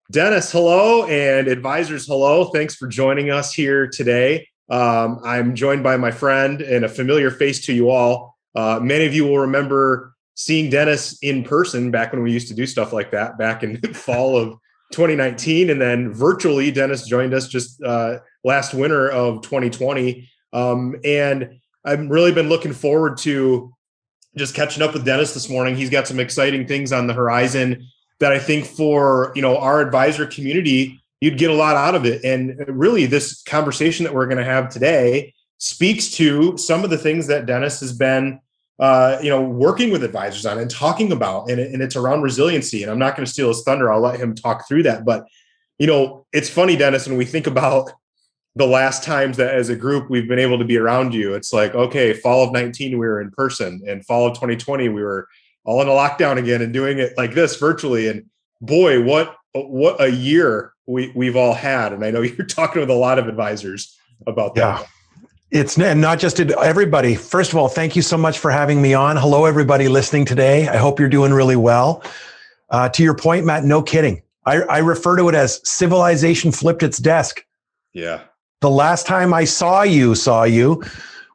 Dennis, hello, and advisors, hello. Thanks for joining us here today. I'm joined by my friend and a familiar face to you all. Many of you will remember seeing Dennis in person back when we used to do stuff like that back in fall of 2019. And then virtually, Dennis joined us just last winter of 2020. And I've really been looking forward to just catching up with Dennis this morning. He's got some exciting things on the horizon that I think for, our advisor community, you'd get a lot out of it. And really this conversation that we're going to have today speaks to some of the things that Dennis has been, working with advisors on and talking about, and it's around resiliency. And I'm not going to steal his thunder. I'll let him talk through that. But, it's funny, Dennis, when we think about the last times that as a group we've been able to be around you, it's like, okay, fall of 19, we were in person, and fall of 2020, we were all in a lockdown again and doing it like this virtually. And boy, what a year we've all had. And I know you're talking with a lot of advisors about that. Yeah. It's not just everybody. First of all, thank you so much for having me on. Hello, everybody listening today. I hope you're doing really well. To your point, Matt, no kidding. I refer to it as civilization flipped its desk. Yeah. The last time I saw you,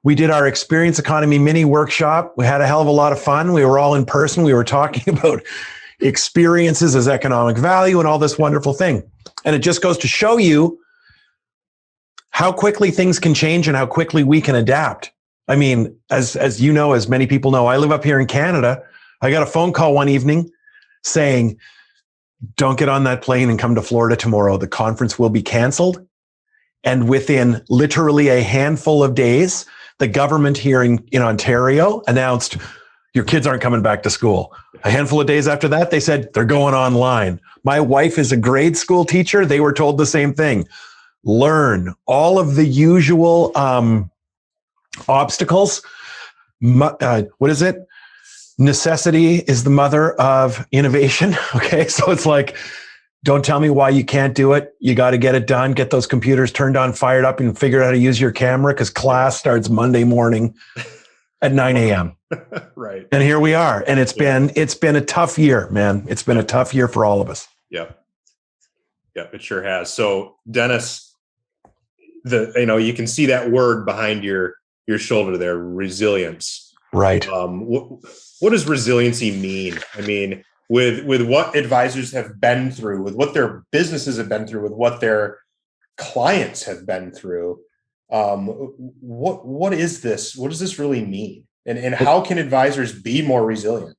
we did our experience economy mini workshop. We had a hell of a lot of fun. We were all in person. We were talking about experiences as economic value and all this wonderful thing. And it just goes to show you how quickly things can change and how quickly we can adapt. I mean, as you know, as many people know, I live up here in Canada. I got a phone call one evening saying, don't get on that plane and come to Florida tomorrow. The conference will be canceled. And within literally a handful of days, the government here in Ontario announced your kids aren't coming back to school. A handful of days after that, they said they're going online. My wife is a grade school teacher. They were told the same thing. Learn all of the usual obstacles. What is it? Necessity is the mother of innovation. Okay, so it's like, don't tell me why you can't do it. You got to get it done. Get those computers turned on, fired up, and figure out how to use your camera because class starts Monday morning at 9 a.m. Right. And here we are. And it's been a tough year, man. It's been a tough year for all of us. Yep. Yep, it sure has. So Dennis, you can see that word behind your shoulder there, resilience. Right. What does resiliency mean? I mean, with what advisors have been through, with what their businesses have been through, with what their clients have been through, what is this? What does this really mean? And how can advisors be more resilient?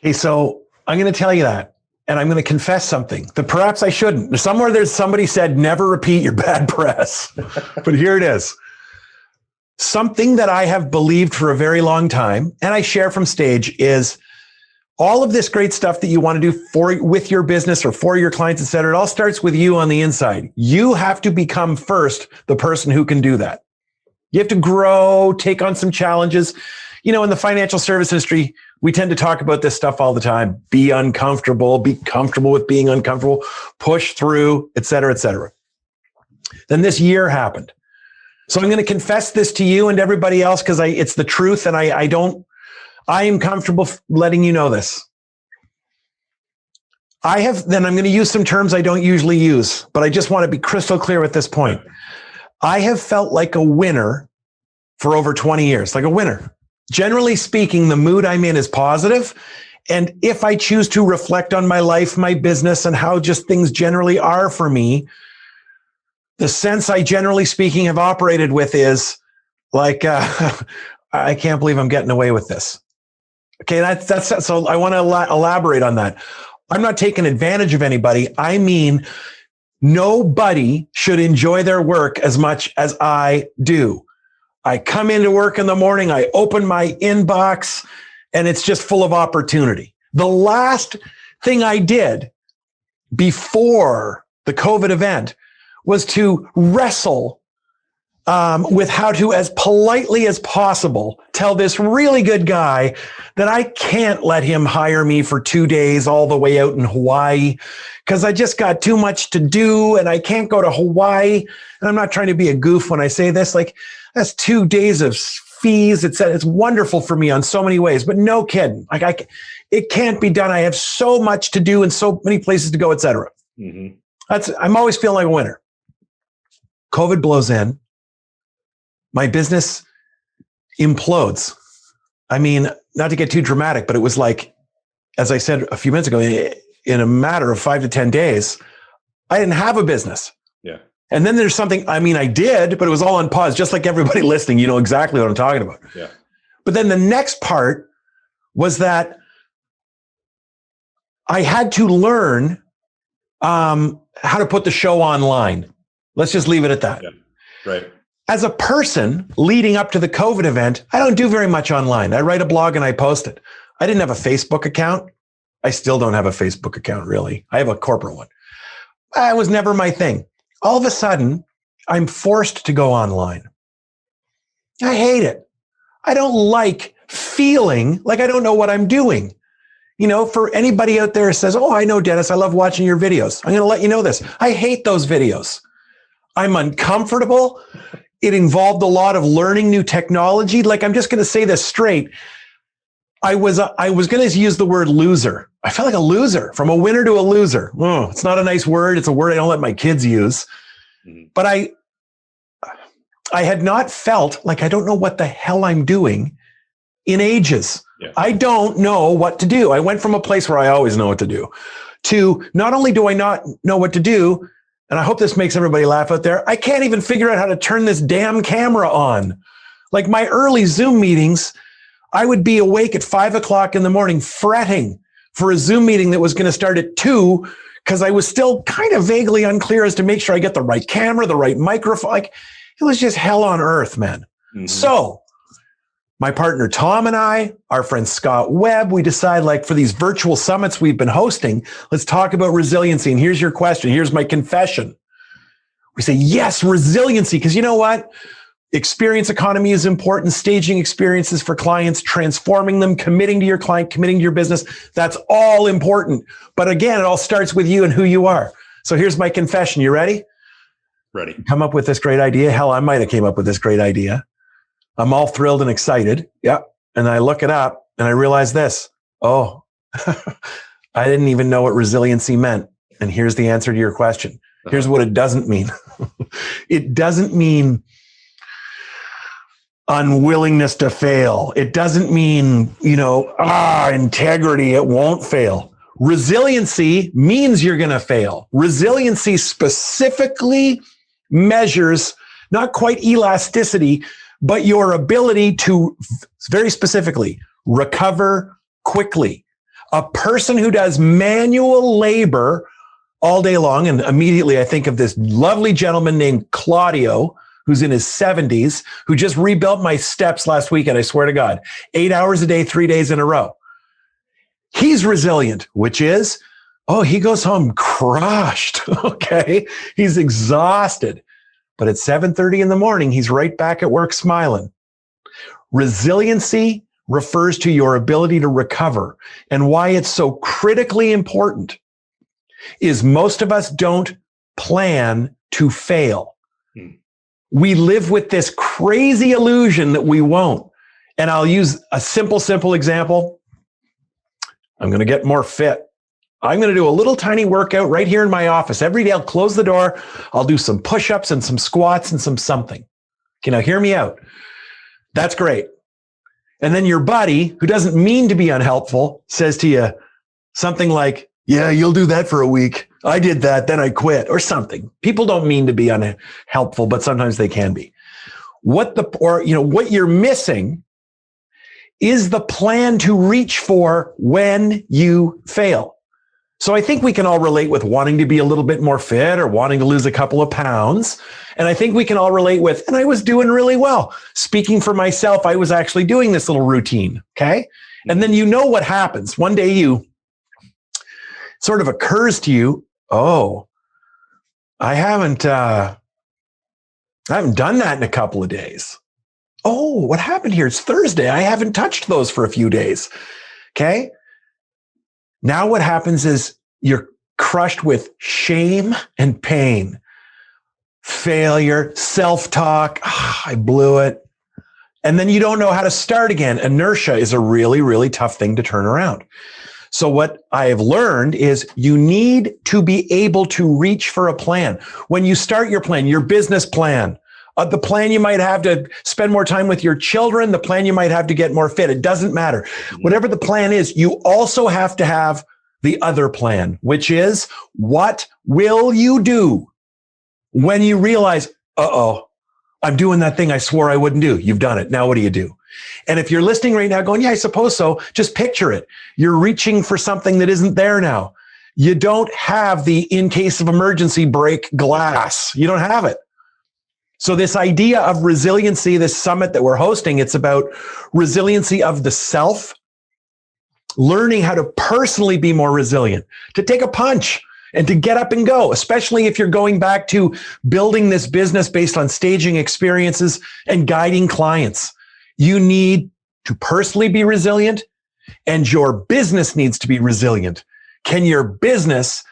Okay, so I'm going to tell you that, and I'm going to confess something that perhaps I shouldn't. Somewhere there's somebody said, never repeat your bad press. But here it is. Something that I have believed for a very long time, and I share from stage, is all of this great stuff that you want to do with your business or for your clients, et cetera, it all starts with you on the inside. You have to become first the person who can do that. You have to grow, take on some challenges. In the financial service industry, we tend to talk about this stuff all the time. Be uncomfortable, be comfortable with being uncomfortable, push through, et cetera, et cetera. Then this year happened. So I'm going to confess this to you and everybody else because it's the truth, and I am comfortable letting you know this. I'm going to use some terms I don't usually use, but I just want to be crystal clear at this point. I have felt like a winner for over 20 years, like a winner. Generally speaking, the mood I'm in is positive. And if I choose to reflect on my life, my business, and how just things generally are for me, the sense I generally speaking have operated with is like, I can't believe I'm getting away with this. Okay, that's so I want to elaborate on that. I'm not taking advantage of anybody. I mean, nobody should enjoy their work as much as I do. I come into work in the morning, I open my inbox, and it's just full of opportunity. The last thing I did before the COVID event was to wrestle with how to, as politely as possible, tell this really good guy that I can't let him hire me for 2 days all the way out in Hawaii because I just got too much to do and I can't go to Hawaii. And I'm not trying to be a goof when I say this, like that's 2 days of fees. It's wonderful for me on so many ways, but no kidding. It can't be done. I have so much to do and so many places to go, et cetera. Mm-hmm. I'm always feeling like a winner. COVID blows in. My business implodes. I mean, not to get too dramatic, but it was like, as I said a few minutes ago, in a matter of 5 to 10 days, I didn't have a business. Yeah. And then there's something, I mean, I did, but it was all on pause, just like everybody listening, you know exactly what I'm talking about. Yeah. But then the next part was that I had to learn how to put the show online. Let's just leave it at that. Yeah. Right. As a person leading up to the COVID event, I don't do very much online. I write a blog and I post it. I didn't have a Facebook account. I still don't have a Facebook account, really. I have a corporate one. It was never my thing. All of a sudden, I'm forced to go online. I hate it. I don't like feeling like I don't know what I'm doing. You know, for anybody out there who says, oh, I know, Dennis, I love watching your videos. I'm going to let you know this. I hate those videos. I'm uncomfortable. It involved a lot of learning new technology. Like, I'm just going to say this straight. I was going to use the word loser. I felt like a loser, from a winner to a loser. Oh, it's not a nice word. It's a word I don't let my kids use. Mm-hmm. But I had not felt like I don't know what the hell I'm doing in ages. Yeah. I don't know what to do. I went from a place where I always know what to do to not only do I not know what to do, and I hope this makes everybody laugh out there, I can't even figure out how to turn this damn camera on. Like my early Zoom meetings, I would be awake at 5 o'clock in the morning fretting for a Zoom meeting that was going to start at 2 because I was still kind of vaguely unclear as to make sure I get the right camera, the right microphone. Like, it was just hell on earth, man. Mm-hmm. So my partner Tom and I, our friend Scott Webb, we decide, like, for these virtual summits we've been hosting, let's talk about resiliency. And here's your question. Here's my confession. We say, yes, resiliency. Because you know what? Experience economy is important. Staging experiences for clients, transforming them, committing to your client, committing to your business. That's all important. But again, it all starts with you and who you are. So here's my confession. You ready? Ready. Come up with this great idea. Hell, I might have came up with this great idea. I'm all thrilled and excited. Yeah. And I look it up and I realize this. Oh, I didn't even know what resiliency meant. And here's the answer to your question. Here's what it doesn't mean. It doesn't mean unwillingness to fail. It doesn't mean, integrity. It won't fail. Resiliency means you're going to fail. Resiliency specifically measures not quite elasticity, but your ability to, very specifically, recover quickly. A person who does manual labor all day long, and immediately I think of this lovely gentleman named Claudio, who's in his 70s, who just rebuilt my steps last weekend, I swear to God, 8 hours a day, 3 days in a row. He's resilient, which is, he goes home crushed, okay? He's exhausted. But at 7:30 in the morning, he's right back at work smiling. Resiliency refers to your ability to recover. And why it's so critically important is most of us don't plan to fail. We live with this crazy illusion that we won't. And I'll use a simple example. I'm going to get more fit. I'm going to do a little tiny workout right here in my office. Every day I'll close the door. I'll do some push-ups and some squats and some something. Okay, now hear me out. That's great. And then your buddy, who doesn't mean to be unhelpful, says to you something like, yeah, you'll do that for a week. I did that, then I quit, or something. People don't mean to be unhelpful, but sometimes they can be. What you're missing is the plan to reach for when you fail. So I think we can all relate with wanting to be a little bit more fit or wanting to lose a couple of pounds. And I think we can all relate with, and I was doing really well. Speaking for myself, I was actually doing this little routine, okay? And then you know what happens. One day sort of occurs to you, I haven't done that in a couple of days. Oh, what happened here? It's Thursday. I haven't touched those for a few days, okay? Now what happens is you're crushed with shame and pain, failure, self-talk. I blew it. And then you don't know how to start again. Inertia is a really, really tough thing to turn around. So what I have learned is you need to be able to reach for a plan. When you start your plan, your business plan, the plan you might have to spend more time with your children, the plan you might have to get more fit, it doesn't matter. Whatever the plan is, you also have to have the other plan, which is what will you do when you realize, I'm doing that thing I swore I wouldn't do. You've done it. Now what do you do? And if you're listening right now going, yeah, I suppose so, just picture it. You're reaching for something that isn't there now. You don't have the in case of emergency break glass. You don't have it. So this idea of resiliency, this summit that we're hosting, it's about resiliency of the self, learning how to personally be more resilient, to take a punch and to get up and go, especially if you're going back to building this business based on staging experiences and guiding clients. You need to personally be resilient, and your business needs to be resilient. Can your business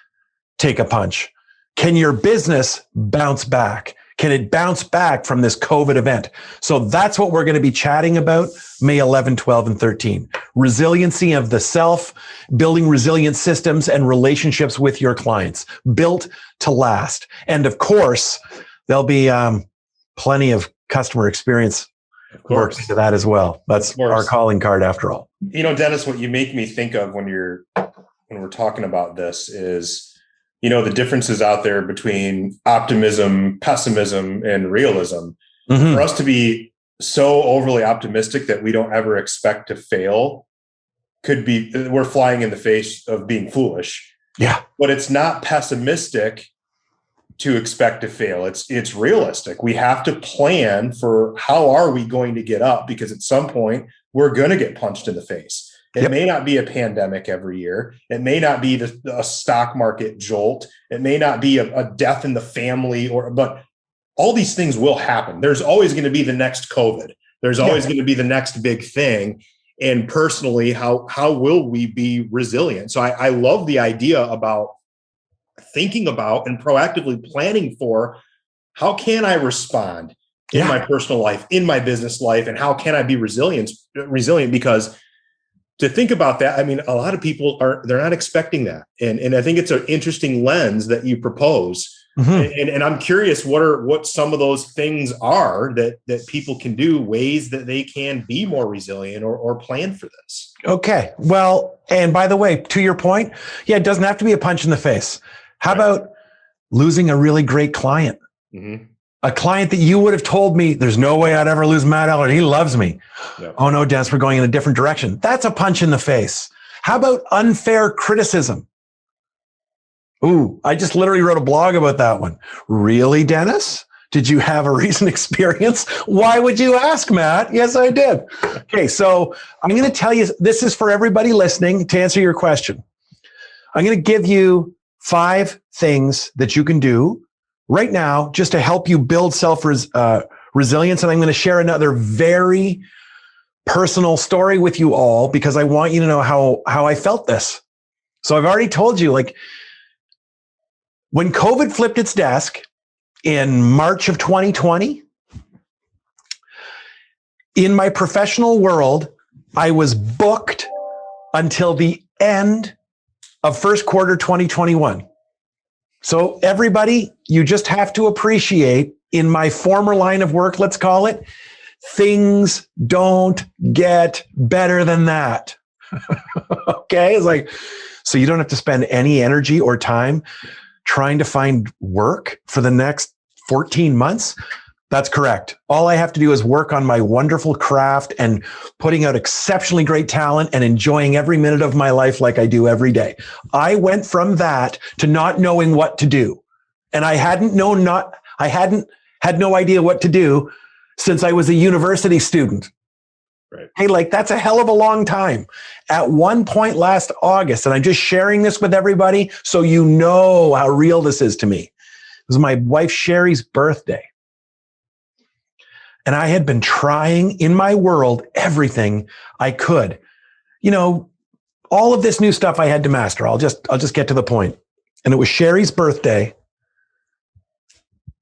take a punch? Can your business bounce back? Can it bounce back from this COVID event? So that's what we're going to be chatting about May 11, 12, and 13. Resiliency of the self, building resilient systems and relationships with your clients, built to last. And of course, there'll be plenty of customer experience work into that as well. That's our calling card after all. You know, Dennis, what you make me think of when we're talking about this is, you know, the differences out there between optimism, pessimism, and realism. For us to be so overly optimistic that we don't ever expect to fail could be, we're flying in the face of being foolish. Yeah. But it's not pessimistic to expect to fail. It's realistic. We have to plan for how are we going to get up, because at some point we're going to get punched in the face. It may not be a pandemic every year. It may not be a stock market jolt. It may not be a death in the family, but all these things will happen. There's always going to be the next COVID. There's always going to be the next big thing. And personally, how will we be resilient? So I love the idea about thinking about and proactively planning for how can I respond in my personal life, in my business life, and how can I be resilient? Because to think about that, I mean, a lot of people they're not expecting that. And I think it's an interesting lens that you propose. And I'm curious what some of those things are that people can do, ways that they can be more resilient or plan for this. Okay. Well, and by the way, to your point, it doesn't have to be a punch in the face. How about losing a really great client? A client that you would have told me, there's no way I'd ever lose Matt Allard. He loves me. Oh no, Dennis, we're going in a different direction. That's a punch in the face. How about unfair criticism? Ooh, I just literally wrote a blog about that one. Really, Dennis? Did you have a recent experience? Why would you ask, Matt? Yes, I did. Okay, so I'm going to tell you, this is for everybody listening to answer your question. I'm going to give you 5 things that you can do right now just to help you build resilience. And I'm going to share another very personal story with you all because I want you to know how I felt this. So I've already told you, like, when COVID flipped its desk in March of 2020, in my professional world, I was booked until the end of first quarter 2021. So everybody, you just have to appreciate, in my former line of work, let's call it, things don't get better than that. Okay? It's like, so you don't have to spend any energy or time trying to find work for the next 14 months. That's correct. All I have to do is work on my wonderful craft and putting out exceptionally great talent and enjoying every minute of my life like I do every day. I went from that to not knowing what to do. And I hadn't had no idea what to do since I was a university student. Right. Hey, like, that's a hell of a long time. At one point last August, and I'm just sharing this with everybody so you know how real this is to me. It was my wife Sherry's birthday. And I had been trying in my world everything I could. You know, all of this new stuff I had to master. I'll just get to the point. And it was Sherry's birthday.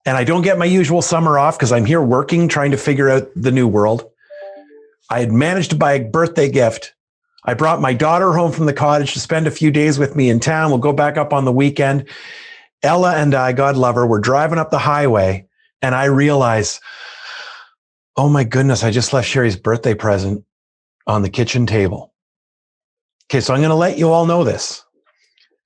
And I don't get my usual summer off because I'm here working, trying to figure out the new world. I had managed to buy a birthday gift I brought my daughter home from the cottage to spend a few days with me in town. We'll go back up on the weekend. Ella and I, God love her, we're driving up the highway, and I realize, oh my goodness, I just left Sherry's birthday present on the kitchen table. Okay, so I'm going to let you all know this.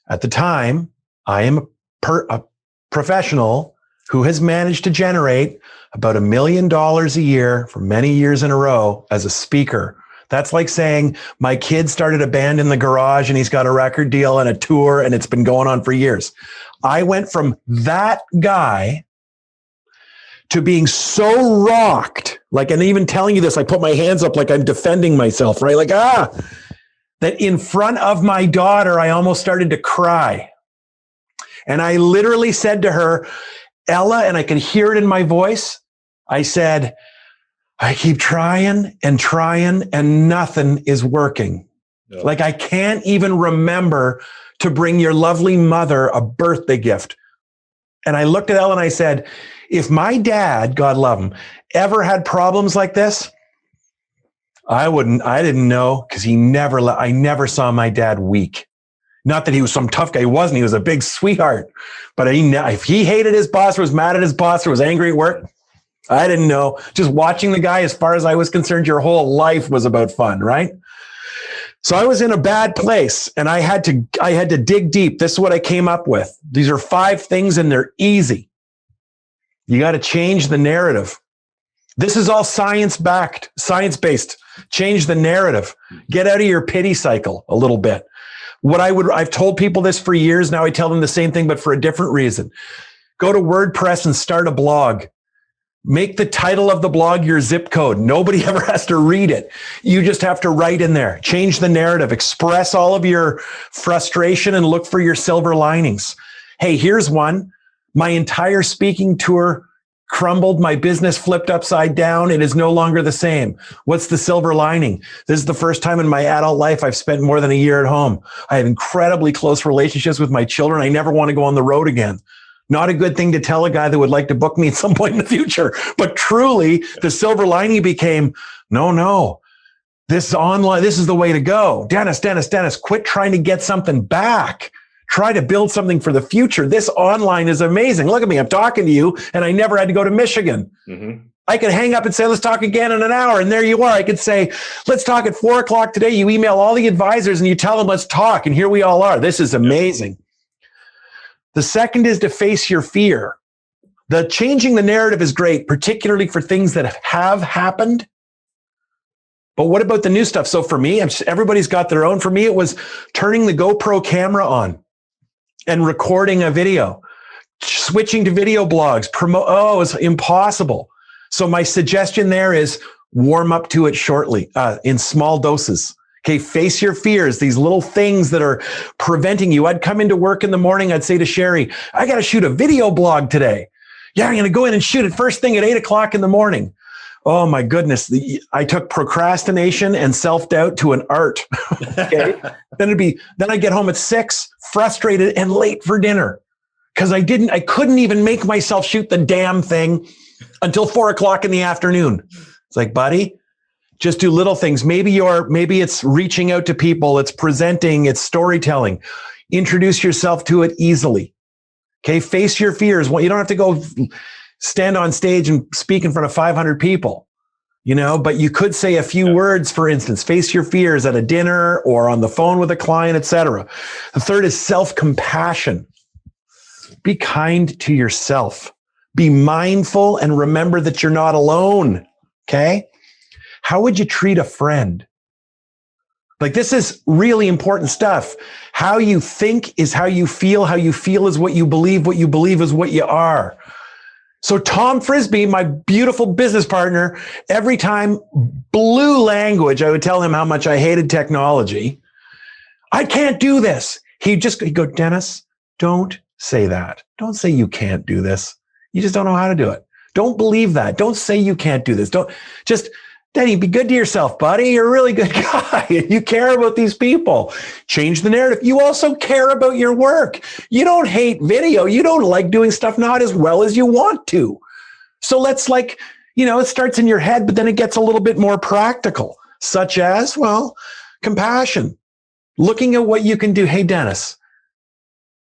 At the time, I am a professional who has managed to generate about $1 million a year for many years in a row as a speaker. That's like saying my kid started a band in the garage and he's got a record deal and a tour and it's been going on for years. I went from that guy to being so rocked, like, and even telling you this, I put my hands up like I'm defending myself, right? Like, that in front of my daughter, I almost started to cry. And I literally said to her, Ella, and I could hear it in my voice, I said, I keep trying and nothing is working. Yep. Like, I can't even remember to bring your lovely mother a birthday gift. And I looked at Ella and I said, if my dad, God love him, ever had problems like this, I didn't know, because I never saw my dad weak. Not that he was some tough guy. He wasn't. He was a big sweetheart. But if he hated his boss, or was mad at his boss, or was angry at work, I didn't know. Just watching the guy, as far as I was concerned, your whole life was about fun, right? So I was in a bad place, and I had to dig deep. This is what I came up with. These are 5 things, and they're easy. You got to change the narrative. This is all science-backed, science-based. Change the narrative. Get out of your pity cycle a little bit. I've told people this for years. Now I tell them the same thing, but for a different reason. Go to WordPress and start a blog. Make the title of the blog your zip code. Nobody ever has to read it. You just have to write in there. Change the narrative. Express all of your frustration and look for your silver linings. Hey, here's one. My entire speaking tour crumbled. My business flipped upside down. It is no longer the same. What's the silver lining? This is the first time in my adult life I've spent more than a year at home. I have incredibly close relationships with my children. I never want to go on the road again. Not a good thing to tell a guy that would like to book me at some point in the future. But truly, the silver lining became, no, this is the way to go. Dennis, quit trying to get something back. Try to build something for the future. This online is amazing. Look at me. I'm talking to you, and I never had to go to Michigan. Mm-hmm. I could hang up and say, let's talk again in an hour. And there you are. I could say, let's talk at 4:00 today. You email all the advisors and you tell them, let's talk. And here we all are. This is amazing. The second is to face your fear. The changing the narrative is great, particularly for things that have happened. But what about the new stuff? So for me, everybody's got their own. For me, it was turning the GoPro camera on and recording a video, switching to video blogs, it was impossible. So my suggestion there is warm up to it shortly, in small doses. Okay, face your fears, these little things that are preventing you. I'd come into work in the morning, I'd say to Sherry, I got to shoot a video blog today. Yeah, I'm going to go in and shoot it first thing at 8:00 in the morning. Oh my goodness. I took procrastination and self-doubt to an art. Okay. Then I'd get home at 6, frustrated and late for dinner. Cause I couldn't even make myself shoot the damn thing until 4:00 in the afternoon. It's like, buddy, just do little things. Maybe it's reaching out to people. It's presenting, it's storytelling. Introduce yourself to it easily. Okay. Face your fears. Well, you don't have to go stand on stage and speak in front of 500 people, but you could say a few words, for instance. Face your fears at a dinner or on the phone with a client, etc. The third is self-compassion. Be kind to yourself. Be mindful and remember that you're not alone. Okay? How would you treat a friend? Like, this is really important stuff. How you think is how you feel. How you feel is what you believe is what you are. So Tom Frisbee, my beautiful business partner, every time blew language, I would tell him how much I hated technology. I can't do this. He'd go, Dennis, don't say that. Don't say you can't do this. You just don't know how to do it. Don't believe that. Don't say you can't do this. Denny, be good to yourself, buddy. You're a really good guy. You care about these people. Change the narrative. You also care about your work. You don't hate video. You don't like doing stuff not as well as you want to. So let's it starts in your head, but then it gets a little bit more practical, such as, Compassion. Looking at what you can do. Hey, Dennis,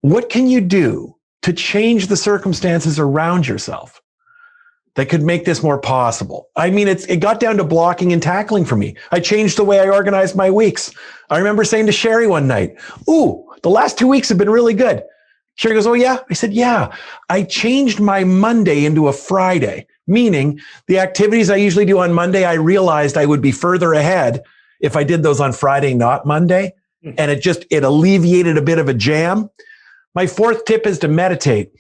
what can you do to change the circumstances around yourself that could make this more possible? I mean, it got down to blocking and tackling for me. I changed the way I organized my weeks. I remember saying to Sherry one night, ooh, the last 2 weeks have been really good. Sherry goes, oh yeah? I said, yeah. I changed my Monday into a Friday, meaning the activities I usually do on Monday, I realized I would be further ahead if I did those on Friday, not Monday. And it alleviated a bit of a jam. My fourth tip is to meditate.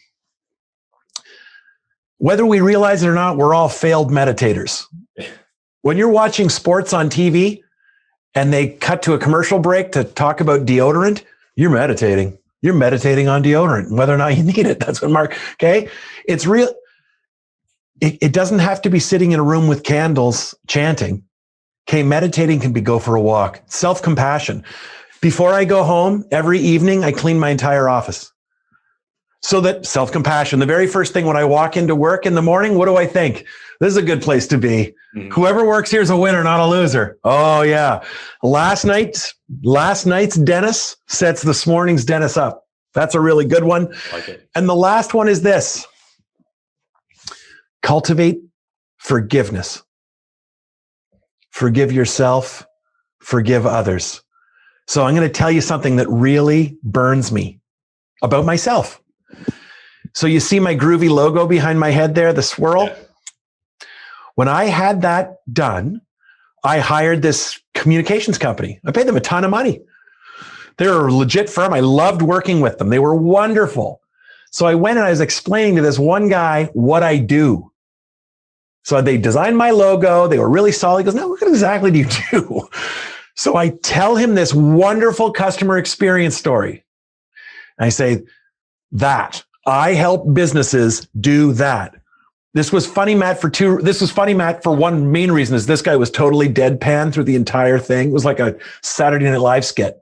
Whether we realize it or not, we're all failed meditators. When you're watching sports on TV and they cut to a commercial break to talk about deodorant, you're meditating. You're meditating on deodorant, whether or not you need it. That's what Mark, okay? It's real. It doesn't have to be sitting in a room with candles chanting. Okay, meditating can be go for a walk. Self-compassion. Before I go home, every evening, I clean my entire office. So that self-compassion, the very first thing when I walk into work in the morning, what do I think? This is a good place to be. Mm-hmm. Whoever works here is a winner, not a loser. Oh yeah. Last night's Dennis sets this morning's Dennis up. That's a really good one. Like it. And the last one is this. Cultivate forgiveness. Forgive yourself, forgive others. So I'm going to tell you something that really burns me about myself. So you see my groovy logo behind my head there, the swirl? Yeah. When I had that done, I hired this communications company. I paid them a ton of money. They're a legit firm. I loved working with them. They were wonderful. So I went and I was explaining to this one guy what I do. So they designed my logo. They were really solid. He goes, now what exactly do you do? So I tell him this wonderful customer experience story. And I say, that I help businesses do that. This was funny, Matt, for one main reason is this guy was totally deadpan through the entire thing. It was like a Saturday Night Live skit.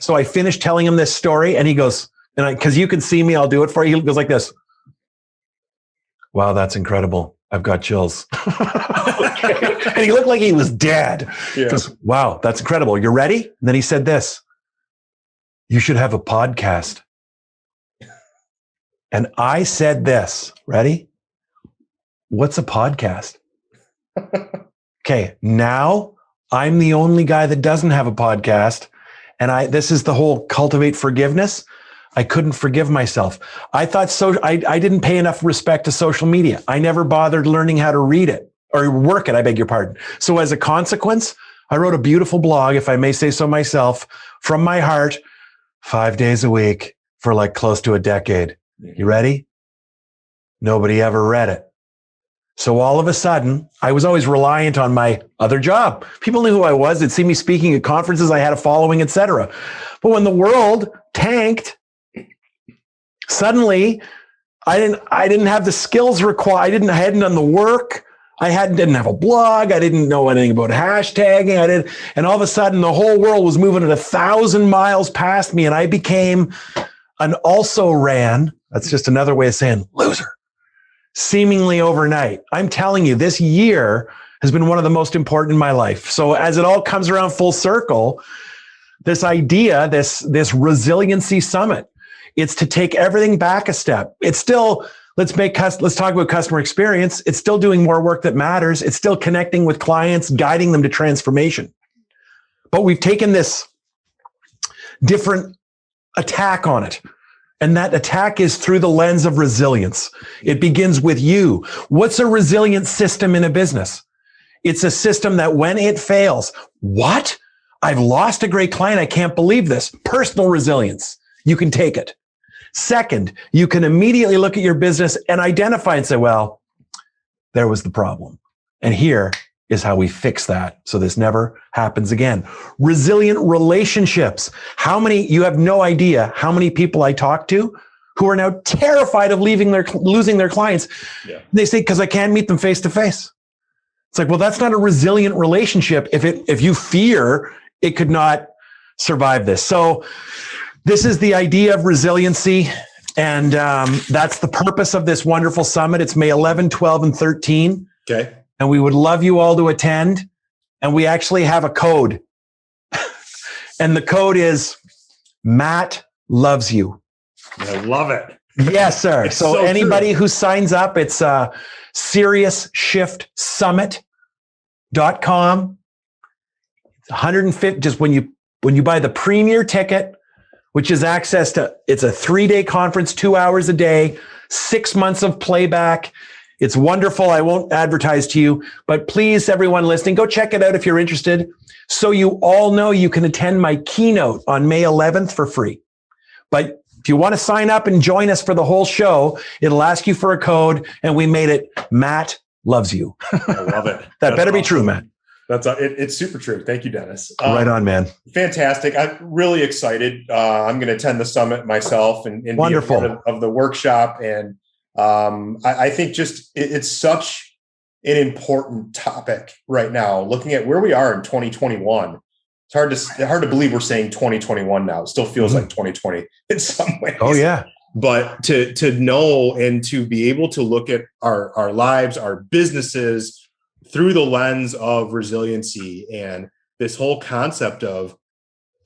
So I finished telling him this story and he goes, because you can see me, I'll do it for you. He goes like this. Wow, that's incredible. I've got chills. Okay. And he looked like he was dead. Yeah. He goes, wow, that's incredible. You're ready? And then he said this. You should have a podcast. And I said this, ready? What's a podcast? Okay, now I'm the only guy that doesn't have a podcast. And this is the whole cultivate forgiveness. I couldn't forgive myself. I thought I didn't pay enough respect to social media. I never bothered learning how to read it or work it, I beg your pardon. So as a consequence, I wrote a beautiful blog, if I may say so myself, from my heart, 5 days a week for like close to a decade. You ready? Nobody ever read it. So all of a sudden, I was always reliant on my other job. People knew who I was. They'd see me speaking at conferences. I had a following, etc. But when the world tanked, suddenly I didn't have the skills required. I hadn't done the work. I didn't have a blog. I didn't know anything about hashtagging. And all of a sudden, the whole world was moving at 1,000 miles past me, and I became an also-ran. That's just another way of saying loser. Seemingly overnight. I'm telling you, this year has been one of the most important in my life. So as it all comes around full circle, this idea, this resiliency summit, it's to take everything back a step. It's still, let's talk about customer experience. It's still doing more work that matters. It's still connecting with clients, guiding them to transformation. But we've taken this different attack on it. And that attack is through the lens of resilience. It begins with you. What's a resilient system in a business? It's a system that when it fails, what? I've lost a great client. I can't believe this. Personal resilience. You can take it. Second, you can immediately look at your business and identify and say, well, there was the problem. And here is how we fix that so this never happens again. Resilient relationships. You have no idea how many people I talk to who are now terrified of losing their clients. Yeah. They say, because I can't meet them face to face. It's like, well, that's not a resilient relationship if you fear it could not survive this. So this is the idea of resiliency. And that's the purpose of this wonderful summit. It's May 11, 12, and 13. Okay. And we would love you all to attend. And we actually have a code. And the code is Matt Loves You. I love it. Yes, sir. It's So so anybody true. who signs up, it's SeriousShiftSummit.com. 150, just when you buy the premier ticket, which is access to, it's a 3-day conference, 2 hours a day, 6 months of playback. It's wonderful. I won't advertise to you, but please, everyone listening, go check it out if you're interested. So you all know you can attend my keynote on May 11th for free. But if you want to sign up and join us for the whole show, it'll ask you for a code, and we made it Matt Loves You. I love it. That better be true, Matt. It's super true. Thank you, Dennis. Right on, man. Fantastic. I'm really excited. I'm going to attend the summit myself and Wonderful. be a part of the workshop. And I think it's such an important topic right now, looking at where we are in 2021. It's hard to believe we're saying 2021 now. It still feels like 2020 in some ways. Oh, yeah. But to know and to be able to look at our lives, our businesses, through the lens of resiliency and this whole concept of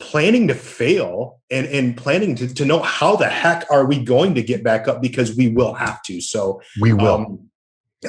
planning to fail and planning to know how the heck are we going to get back up, because we will have to. So we will.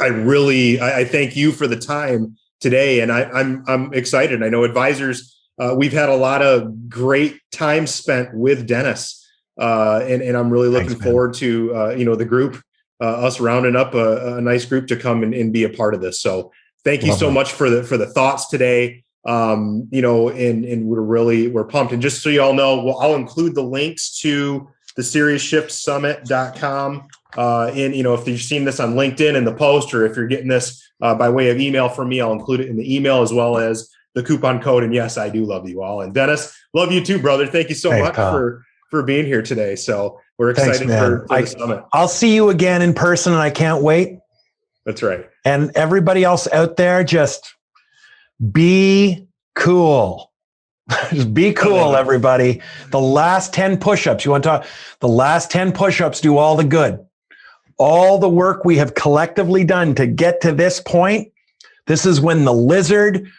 I thank you for the time today, and I'm excited. I know advisors, we've had a lot of great time spent with Dennis, and I'm really looking forward to the group, us rounding up a nice group to come and be a part of this. So thank you so much for the thoughts today. And we're pumped. And just so you all know, I'll include the links to the SeriousShiftSummit.com. If you've seen this on LinkedIn in the post, or if you're getting this by way of email from me, I'll include it in the email as well as the coupon code. And yes, I do love you all. And Dennis, love you too, brother. Thank you so much for being here today. So we're excited for the summit. I'll see you again in person, and I can't wait. That's right. And everybody else out there, just be cool. Just be cool, everybody. The last 10 push-ups, you want to talk? The last 10 push-ups do all the good. All the work we have collectively done to get to this point, this is when the lizard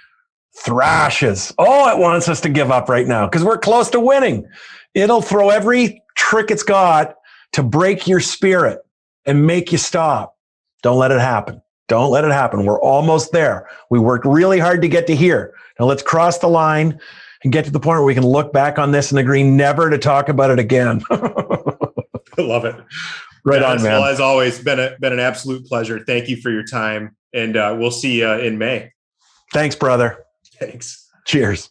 thrashes. Oh, it wants us to give up right now because we're close to winning. It'll throw every trick it's got to break your spirit and make you stop. Don't let it happen. Don't let it happen. We're almost there. We worked really hard to get to here. Now let's cross the line and get to the point where we can look back on this and agree never to talk about it again. I love it. Right on, man. Well, as always, been an absolute pleasure. Thank you for your time, and we'll see you in May. Thanks, brother. Thanks. Cheers.